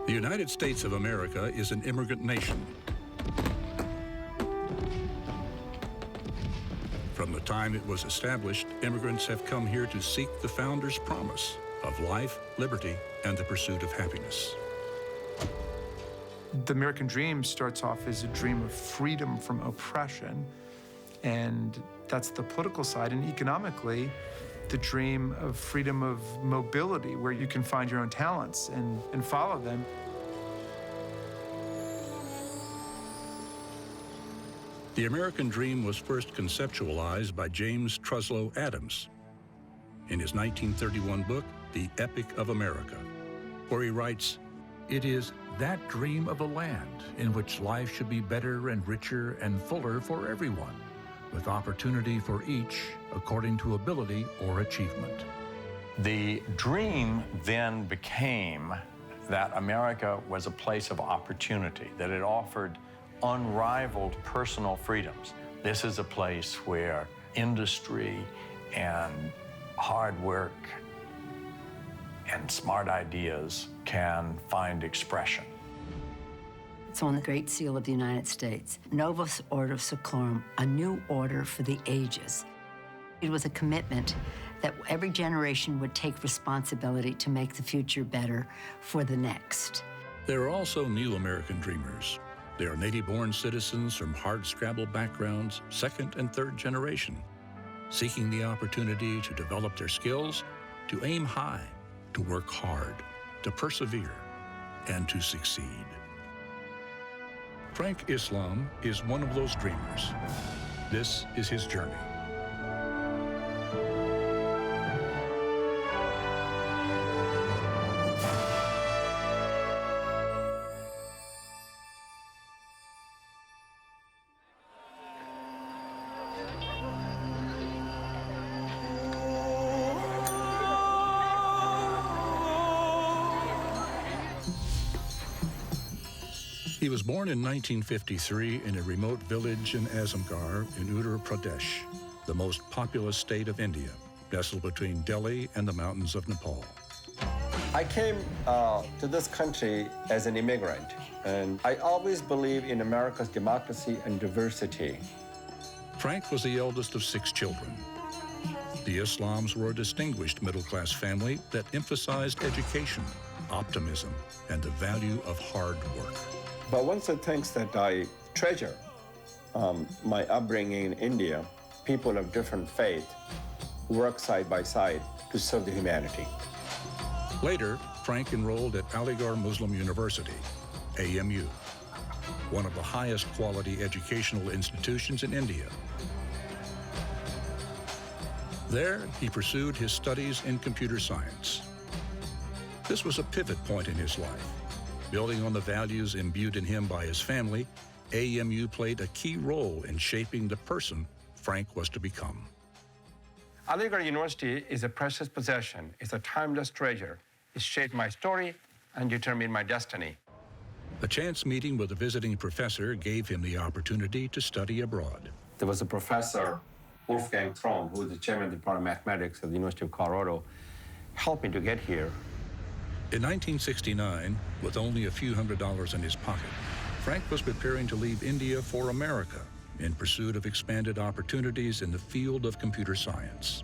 The United States of America is an immigrant nation. From the time it was established, immigrants have come here to seek the founders' promise of life, liberty, and the pursuit of happiness. The American dream starts off as a dream of freedom from oppression, and that's the political side. And economically, the dream of freedom of mobility, where you can find your own talents and follow them. The American dream was first conceptualized by James Truslow Adams in his 1931 book, The Epic of America, where he writes, "It is that dream of a land in which life should be better and richer and fuller for everyone, with opportunity for each according to ability or achievement." The dream then became that America was a place of opportunity, that it offered unrivaled personal freedoms. This is a place where industry and hard work and smart ideas can find expression. It's on the Great Seal of the United States, Novus Ordo Seclorum, a new order for the ages. It was a commitment that every generation would take responsibility to make the future better for the next. There are also new American dreamers. They are native-born citizens from hard-scrabble backgrounds, second and third generation, seeking the opportunity to develop their skills, to aim high, to work hard, to persevere, and to succeed. Frank Islam is one of those dreamers. This is his journey. He was born in 1953 in a remote village in Azamgarh in Uttar Pradesh, the most populous state of India, nestled between Delhi and the mountains of Nepal. I came to this country as an immigrant, and I always believe in America's democracy and diversity. Frank was the eldest of 6 children. The Islams were a distinguished middle-class family that emphasized education, optimism, and the value of hard work. But one of the things that I treasure, my upbringing in India, people of different faith work side by side to serve the humanity. Later, Frank enrolled at Aligarh Muslim University, AMU, one of the highest quality educational institutions in India. There, he pursued his studies in computer science. This was a pivot point in his life. Building on the values imbued in him by his family, AMU played a key role in shaping the person Frank was to become. Aligarh University is a precious possession. It's a timeless treasure. It shaped my story and determined my destiny. A chance meeting with a visiting professor gave him the opportunity to study abroad. There was a professor, Wolfgang Throm, who was the chairman of the Department of Mathematics at the University of Colorado, helped me to get here. In 1969, with only a few $100s in his pocket, Frank was preparing to leave India for America in pursuit of expanded opportunities in the field of computer science.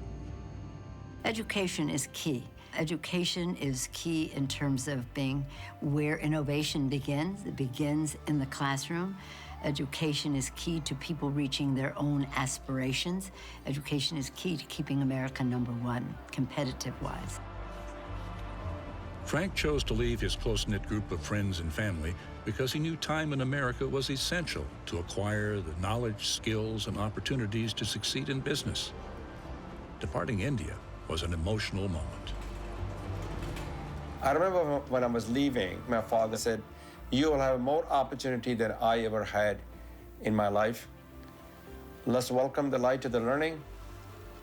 Education is key. Education is key in terms of being where innovation begins. It begins in the classroom. Education is key to people reaching their own aspirations. Education is key to keeping America #1, competitive-wise. Frank chose to leave his close-knit group of friends and family because he knew time in America was essential to acquire the knowledge, skills, and opportunities to succeed in business. Departing India was an emotional moment. I remember when I was leaving, my father said, "You will have more opportunity than I ever had in my life. Let's welcome the light of the learning.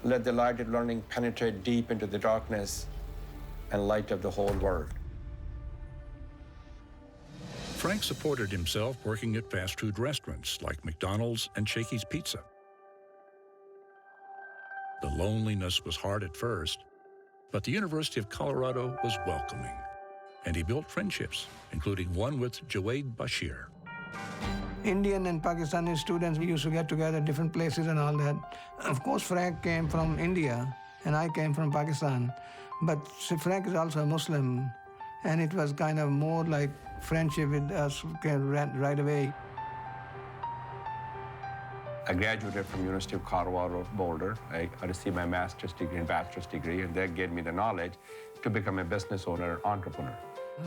Let the light of learning penetrate deep into the darkness and light up the whole world." Frank supported himself working at fast food restaurants like McDonald's and Shakey's Pizza. The loneliness was hard at first, but the University of Colorado was welcoming, and he built friendships, including one with Jawed Bashir. Indian and Pakistani students, we used to get together at different places and all that. Of course, Frank came from India, and I came from Pakistan. But Frank is also a Muslim, and it was kind of more like friendship with us right away. I graduated from University of Colorado Boulder. I received my master's degree and bachelor's degree, and that gave me the knowledge to become a business owner and entrepreneur.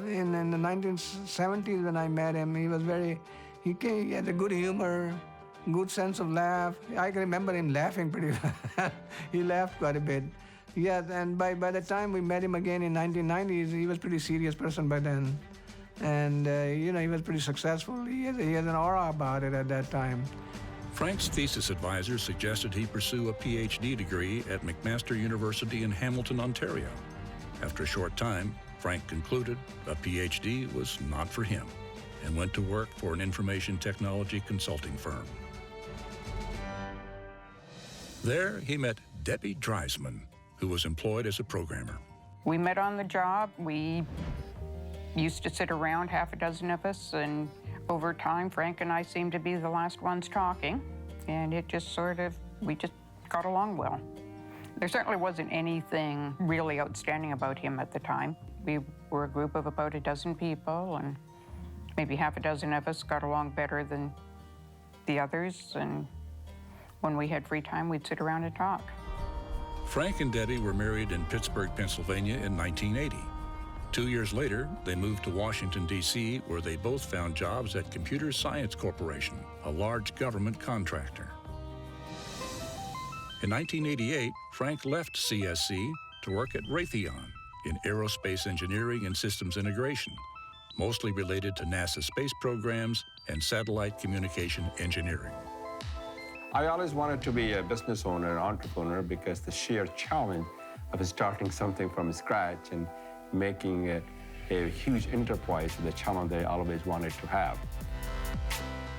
In the 1970s, when I met him, he had a good humor, good sense of laugh. I can remember him laughing pretty well. He laughed quite a bit. Yeah, and by the time we met him again in 1990s, he was a pretty serious person by then. And, he was pretty successful. He had an aura about it at that time. Frank's thesis advisor suggested he pursue a PhD degree at McMaster University in Hamilton, Ontario. After a short time, Frank concluded a PhD was not for him and went to work for an information technology consulting firm. There, he met Debbie Dreisman, who was employed as a programmer. We met on the job. We used to sit around, half a dozen of us, and over time, Frank and I seemed to be the last ones talking, and we just got along well. There certainly wasn't anything really outstanding about him at the time. We were a group of about a dozen people, and maybe half a dozen of us got along better than the others, and when we had free time, we'd sit around and talk. Frank and Debbie were married in Pittsburgh, Pennsylvania in 1980. 2 years later, they moved to Washington, D.C., where they both found jobs at Computer Science Corporation, a large government contractor. In 1988, Frank left CSC to work at Raytheon in aerospace engineering and systems integration, mostly related to NASA space programs and satellite communication engineering. I always wanted to be a business owner and entrepreneur because the sheer challenge of starting something from scratch and making it a huge enterprise is the challenge I always wanted to have.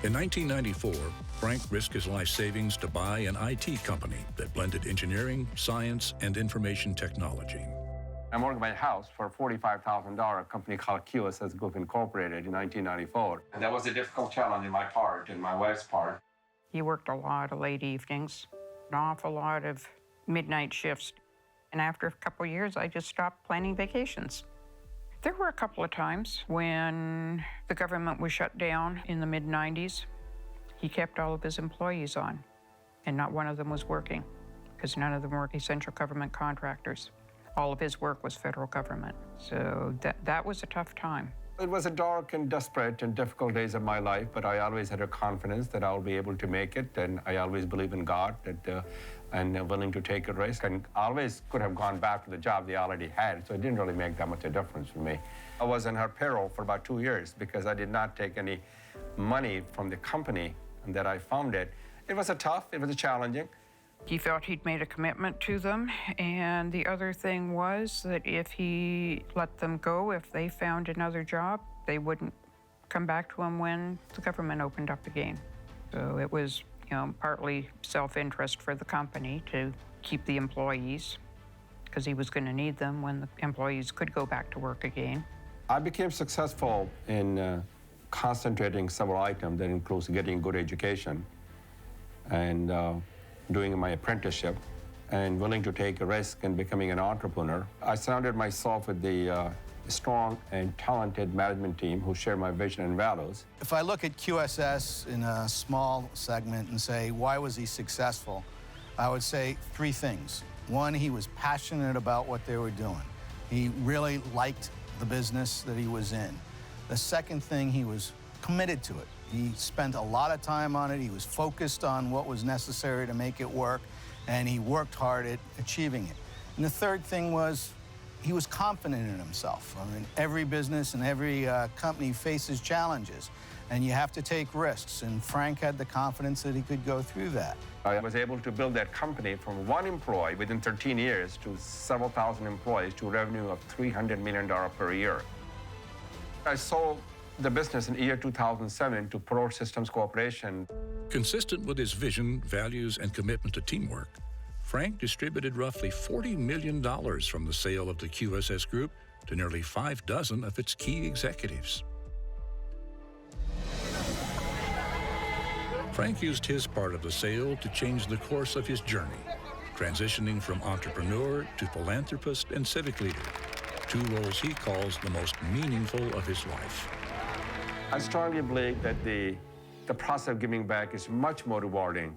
In 1994, Frank risked his life savings to buy an IT company that blended engineering, science, and information technology. I mortgaged my house for a $45,000, a company called QSS Group Incorporated in 1994. And that was a difficult challenge in my part and my wife's part. He worked a lot of late evenings, an awful lot of midnight shifts. And after a couple of years, I just stopped planning vacations. There were a couple of times when the government was shut down in the mid-90s. He kept all of his employees on, and not one of them was working, because none of them were essential government contractors. All of his work was federal government. So that was a tough time. It was a dark and desperate and difficult days of my life, but I always had a confidence that I'll be able to make it, and I always believe in God, and willing to take a risk. And I always could have gone back to the job they already had, so it didn't really make that much a difference for me. I was on her payroll for about 2 years because I did not take any money from the company that I founded. It was challenging. He felt he'd made a commitment to them, and the other thing was that if he let them go, if they found another job, they wouldn't come back to him when the government opened up again. So it was, partly self-interest for the company to keep the employees, because he was going to need them when the employees could go back to work again. I became successful in concentrating several items that includes getting good education and doing my apprenticeship and willing to take a risk and becoming an entrepreneur. I surrounded myself with the strong and talented management team who share my vision and values. If I look at QSS in a small segment and say, why was he successful? I would say 3 things. One, he was passionate about what they were doing. He really liked the business that he was in. The second thing, he was committed to it. He spent a lot of time on it. He was focused on what was necessary to make it work, and he worked hard at achieving it. And the third thing was he was confident in himself. I mean, every business and every company faces challenges, and you have to take risks, and Frank had the confidence that he could go through that. I was able to build that company from 1 employee within 13 years to several thousand employees to a revenue of $300 million per year. I sold the business in year 2007 to Pro Systems Corporation. Consistent with his vision, values, and commitment to teamwork, Frank distributed roughly $40 million from the sale of the QSS Group to nearly 6 of its key executives. Frank used his part of the sale to change the course of his journey, transitioning from entrepreneur to philanthropist and civic leader, 2 roles he calls the most meaningful of his life. I strongly believe that the process of giving back is much more rewarding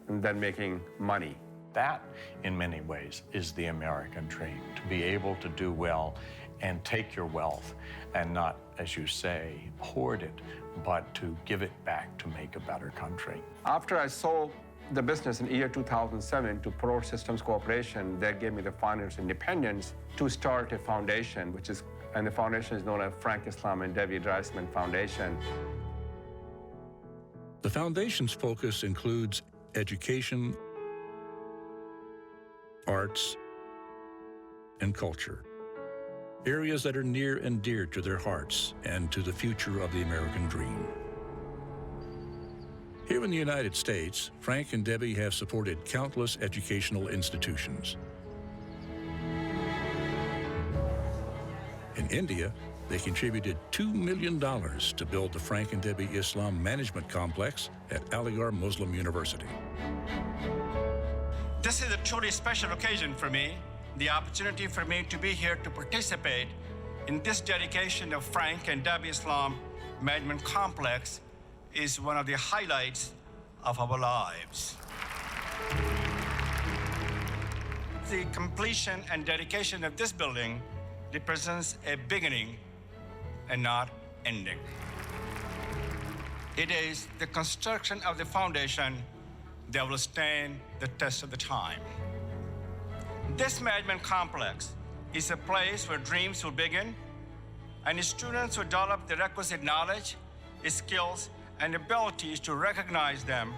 than making money. That, in many ways, is the American dream, to be able to do well and take your wealth and not, as you say, hoard it, but to give it back to make a better country. After I sold the business in the year 2007 to Pro Systems Corporation, that gave me the financial independence to start a foundation, and the foundation is known as Frank Islam and Debbie Dreisman Foundation. The foundation's focus includes education, arts, and culture, areas that are near and dear to their hearts and to the future of the American dream. Here in the United States, Frank and Debbie have supported countless educational institutions. In India, they contributed $2 million to build the Frank and Debbie Islam Management Complex at Aligarh Muslim University. This is a truly special occasion for me, the opportunity for me to be here to participate in this dedication of Frank and Debbie Islam Management Complex is one of the highlights of our lives. The completion and dedication of this building represents a beginning and not ending. It is the construction of the foundation that will stand the test of the time. This management complex is a place where dreams will begin and students will develop the requisite knowledge, skills, and abilities to recognize them.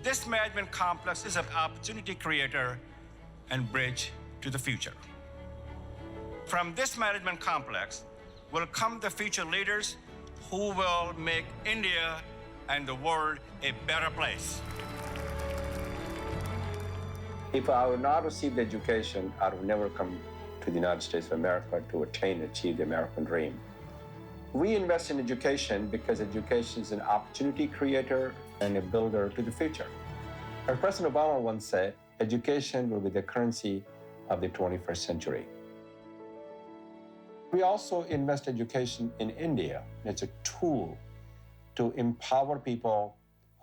This management complex is an opportunity creator and bridge to the future. From this management complex will come the future leaders who will make India and the world a better place. If I would not receive the education, I would never come to the United States of America to attain and achieve the American dream. We invest in education because education is an opportunity creator and a builder to the future. As President Obama once said, education will be the currency of the 21st century. We also invest in education in India. It's a tool to empower people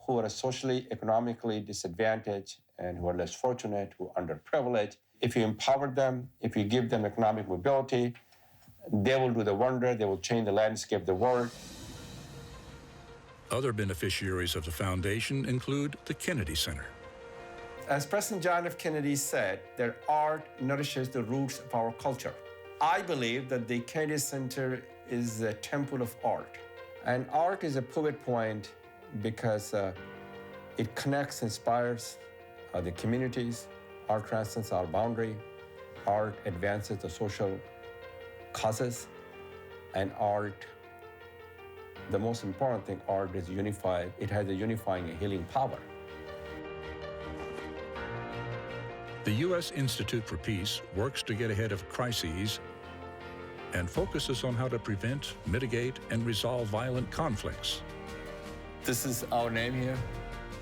who are socially, economically disadvantaged and who are less fortunate, who are underprivileged. If you empower them, if you give them economic mobility, they will do the wonder, they will change the landscape of the world. Other beneficiaries of the foundation include the Kennedy Center. As President John F. Kennedy said, that art nourishes the roots of our culture. I believe that the Kennedy Center is a temple of art. And art is a pivot point because it connects, inspires the communities. Art transcends our boundary. Art advances the social causes. And art, the most important thing, art is unified. It has a unifying and healing power. The U.S. Institute for Peace works to get ahead of crises and focuses on how to prevent, mitigate, and resolve violent conflicts. This is our name here.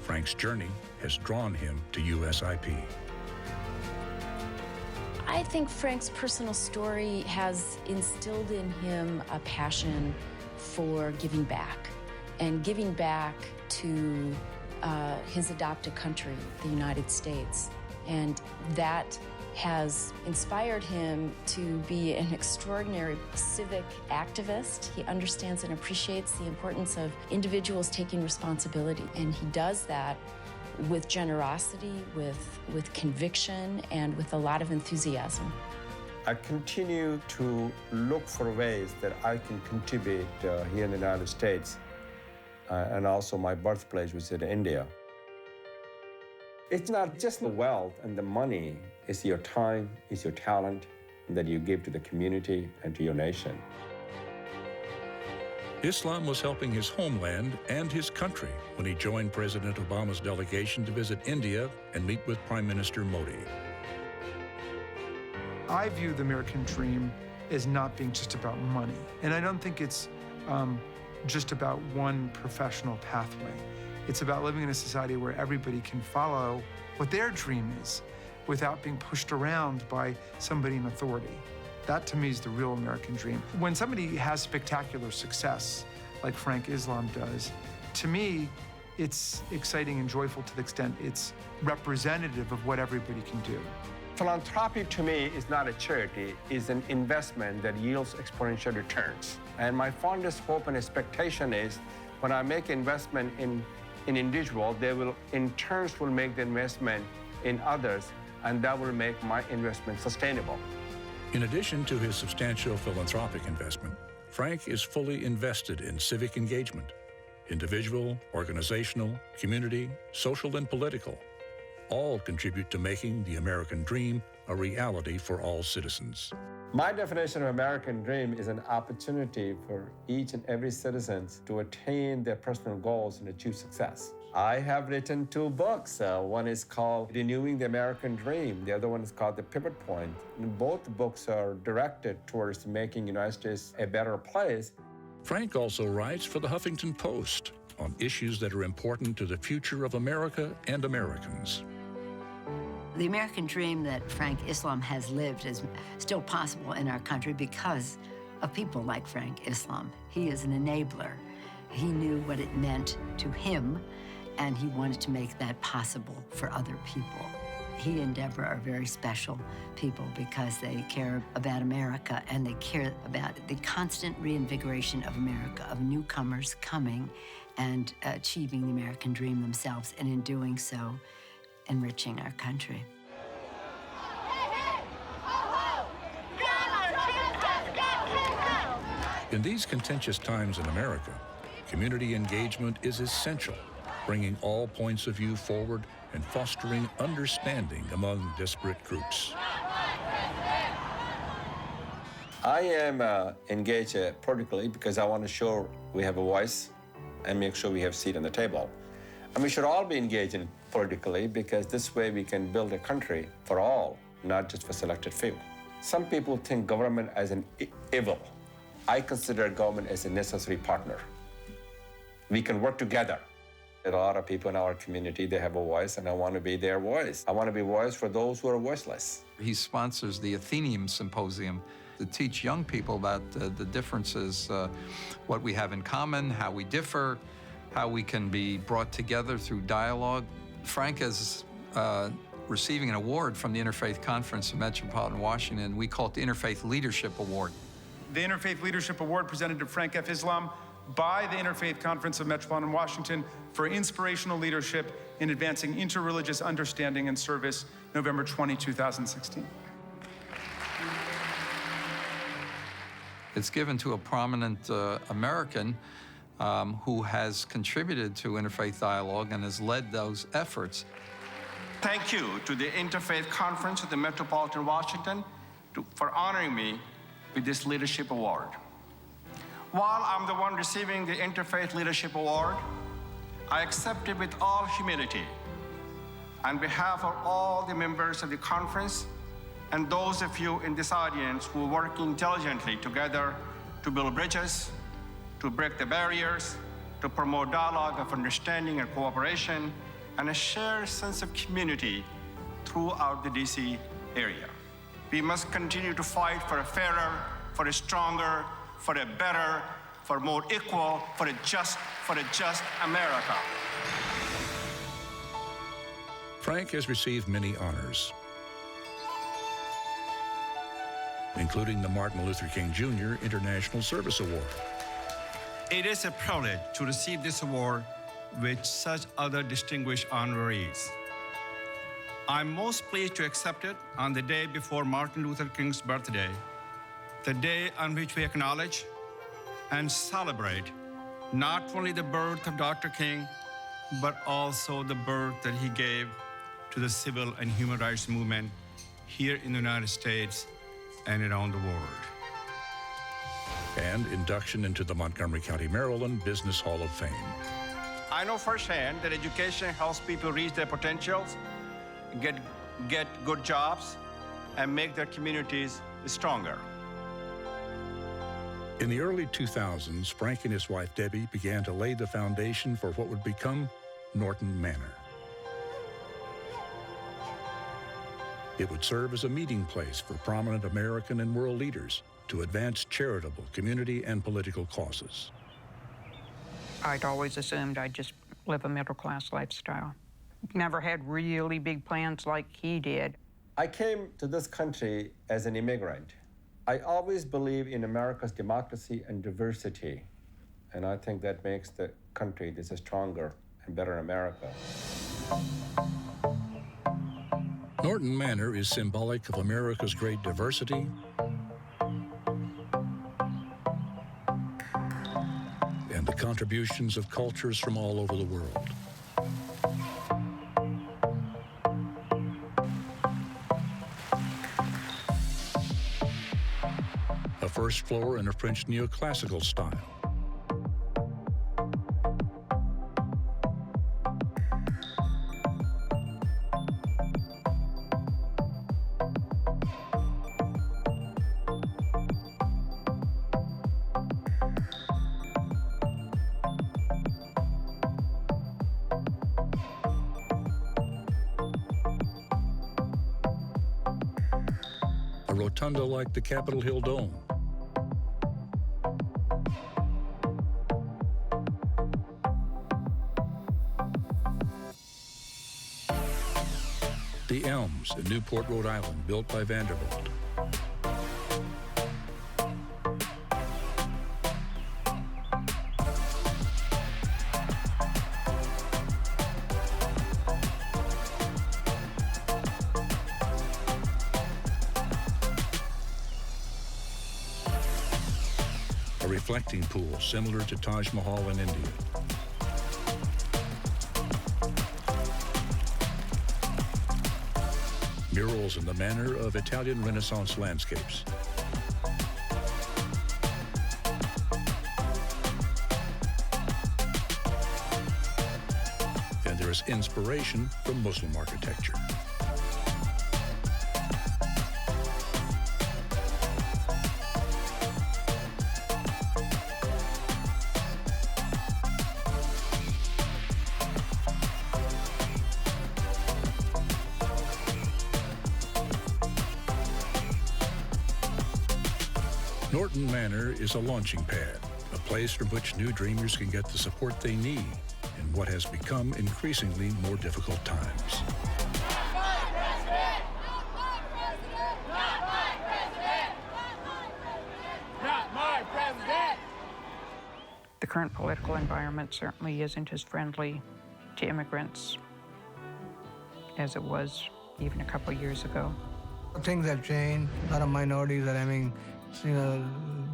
Frank's journey has drawn him to USIP. I think Frank's personal story has instilled in him a passion for giving back, and giving back to his adopted country, the United States. And that has inspired him to be an extraordinary civic activist. He understands and appreciates the importance of individuals taking responsibility, and he does that with generosity, with conviction, and with a lot of enthusiasm. I continue to look for ways that I can contribute here in the United States and also my birthplace, which is in India. It's not just the wealth and the money, it's your time, it's your talent that you give to the community and to your nation. Islam was helping his homeland and his country when he joined President Obama's delegation to visit India and meet with Prime Minister Modi. I view the American dream as not being just about money. And I don't think it's just about one professional pathway. It's about living in a society where everybody can follow what their dream is without being pushed around by somebody in authority. That, to me, is the real American dream. When somebody has spectacular success, like Frank Islam does, to me, it's exciting and joyful to the extent it's representative of what everybody can do. Philanthropy, to me, is not a charity. It's an investment that yields exponential returns. And my fondest hope and expectation is when I make investment in an individual, they will, in turns, will make the investment in others, and that will make my investment sustainable. In addition to his substantial philanthropic investment, Frank is fully invested in civic engagement, individual, organizational, community, social, and political. All contribute to making the American dream a reality for all citizens. My definition of American dream is an opportunity for each and every citizen to attain their personal goals and achieve success. I have written 2 books. One is called Renewing the American Dream. The other one is called The Pivot Point. And both books are directed towards making the United States a better place. Frank also writes for the Huffington Post on issues that are important to the future of America and Americans. The American dream that Frank Islam has lived is still possible in our country because of people like Frank Islam. He is an enabler. He knew what it meant to him, and he wanted to make that possible for other people. He and Deborah are very special people because they care about America and they care about the constant reinvigoration of America, of newcomers coming and achieving the American dream themselves, and in doing so, enriching our country. In these contentious times in America, community engagement is essential, bringing all points of view forward and fostering understanding among disparate groups. I am engaged politically because I want to show we have a voice and make sure we have a seat on the table. And we should all be engaged in politically because this way we can build a country for all, not just for selected few. Some people think government as an evil. I consider government as a necessary partner. We can work together. A lot of people in our community, they have a voice, and I want to be their voice. I want to be a voice for those who are voiceless. He sponsors the Athenaeum Symposium to teach young people about the differences, what we have in common, how we differ, how we can be brought together through dialogue. Frank is receiving an award from the Interfaith Conference of Metropolitan Washington. We call it the Interfaith Leadership Award. The Interfaith Leadership Award presented to Frank F. Islam by the Interfaith Conference of Metropolitan Washington for inspirational leadership in advancing interreligious understanding and service, November 20, 2016. It's given to a prominent American who has contributed to interfaith dialogue and has led those efforts. Thank you to the Interfaith Conference of the Metropolitan Washington for honoring me with this leadership award. While I'm the one receiving the Interfaith Leadership Award, I accept it with all humility on behalf of all the members of the conference and those of you in this audience who are working diligently together to build bridges, to break the barriers, to promote dialogue of understanding and cooperation, and a shared sense of community throughout the DC area. We must continue to fight for a fairer, for a stronger, for a better, for more equal, for a just America. Frank has received many honors, including the Martin Luther King Jr. International Service Award. It is a privilege to receive this award with such other distinguished honorees. I'm most pleased to accept it on the day before Martin Luther King's birthday, the day on which we acknowledge and celebrate not only the birth of Dr. King, but also the birth that he gave to the civil and human rights movement here in the United States and around the world. And induction into the Montgomery County, Maryland Business Hall of Fame. I know firsthand that education helps people reach their potentials, get good jobs, and make their communities stronger. In the early 2000s, Frank and his wife Debbie began to lay the foundation for what would become Norton Manor. It would serve as a meeting place for prominent American and world leaders to advance charitable, community, and political causes. I'd always assumed I'd just live a middle-class lifestyle. Never had really big plans like he did. I came to this country as an immigrant. I always believe in America's democracy and diversity, and I think that makes the country this a stronger and better America. Norton Manor is symbolic of America's great diversity and the contributions of cultures from all over the world. A first floor in a French neoclassical style. A rotunda like the Capitol Hill Dome. The Elms in Newport, Rhode Island, built by Vanderbilt. A reflecting pool similar to Taj Mahal in India. Murals in the manner of Italian Renaissance landscapes. And there is inspiration from Muslim architecture. Norton Manor is a launching pad, a place from which new dreamers can get the support they need in what has become increasingly more difficult times. The current political environment certainly isn't as friendly to immigrants as it was even a couple years ago. Things have changed. A lot of minorities are having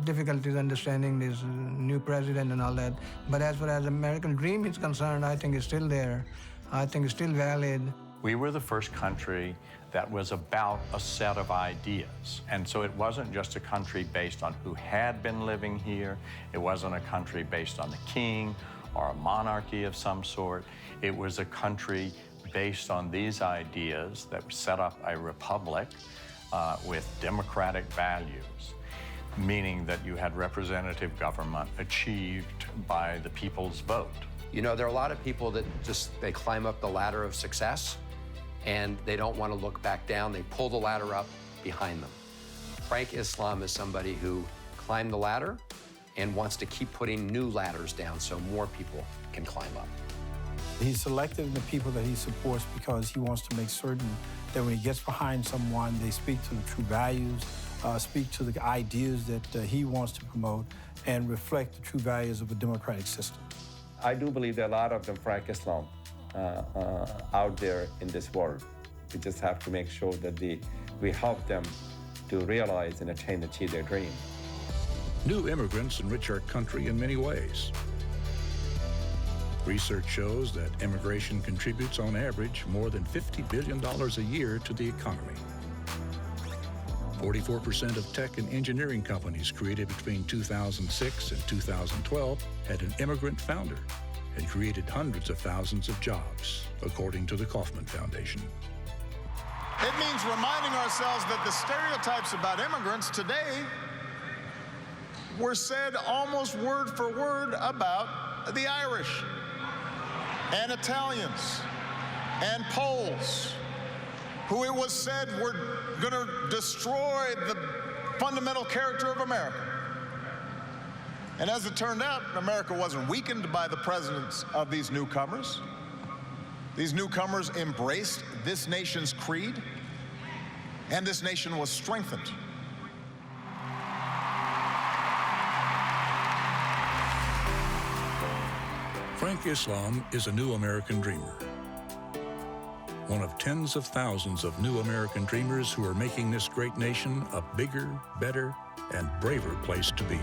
difficulties understanding this new president and all that. But as far as American dream is concerned, I think it's still there. I think it's still valid. We were the first country that was about a set of ideas. And so it wasn't just a country based on who had been living here. It wasn't a country based on the king or a monarchy of some sort. It was a country based on these ideas that set up a republic with democratic values, meaning that you had representative government achieved by the people's vote. You know, there are a lot of people that they climb up the ladder of success and they don't want to look back down. They pull the ladder up behind them. Frank Islam is somebody who climbed the ladder and wants to keep putting new ladders down so more people can climb up. He's selected the people that he supports because he wants to make certain that when he gets behind someone, they speak to the true values, speak to the ideas that he wants to promote, and reflect the true values of a democratic system. I do believe there are a lot of them, Frank Islam, out there in this world. We just have to make sure that we help them to realize and achieve their dream. New immigrants enrich our country in many ways. Research shows that immigration contributes on average more than $50 billion a year to the economy. 44% of tech and engineering companies created between 2006 and 2012 had an immigrant founder and created hundreds of thousands of jobs, according to the Kauffman Foundation. It means reminding ourselves that the stereotypes about immigrants today were said almost word for word about the Irish and Italians and Poles, who it was said were going to destroy the fundamental character of America. And as it turned out, America wasn't weakened by the presence of these newcomers. These newcomers embraced this nation's creed, and this nation was strengthened. Frank Islam is a new American dreamer. One of tens of thousands of new American dreamers who are making this great nation a bigger, better, and braver place to be.